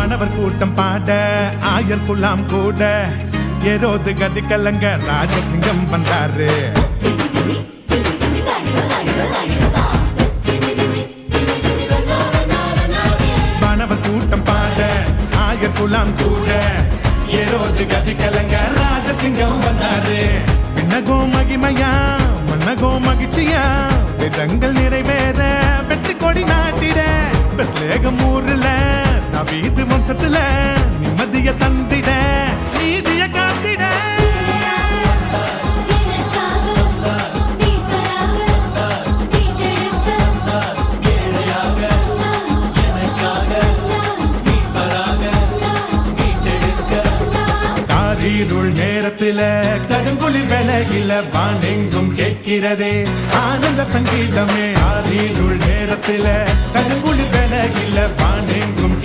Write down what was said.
வானவர் கூட்டம் பாட ஆயர் குலாம் கூட ஏரோது கதி கலங்க ராஜசிங்கம் வந்தாரு. வானவர் கூட்டம் பாட ஆயர் குலாம் கூட ஏரோது கதி கலங்க ராஜசிங்கம் வந்தாரு. விண்ணகோ மகிமையா மன்னகோ மகிழ்ச்சியா விதங்கள் நிறைவேற வெற்றி கொடி நாட்டிட பெத்லேகம் ஊர்ல நவீது வம்சத்துல நிம்மதிய தந்திட நீதிய காத்திட. காரிருள் நேரத்தில கடுங்குளிர் வேளையில வானெங்கும் கேட்கிறதே ஆனந்த சங்கீதமே. ஆரிருள் நேரத்தில கடுங்குளிர் வேளையில வானெங்கும்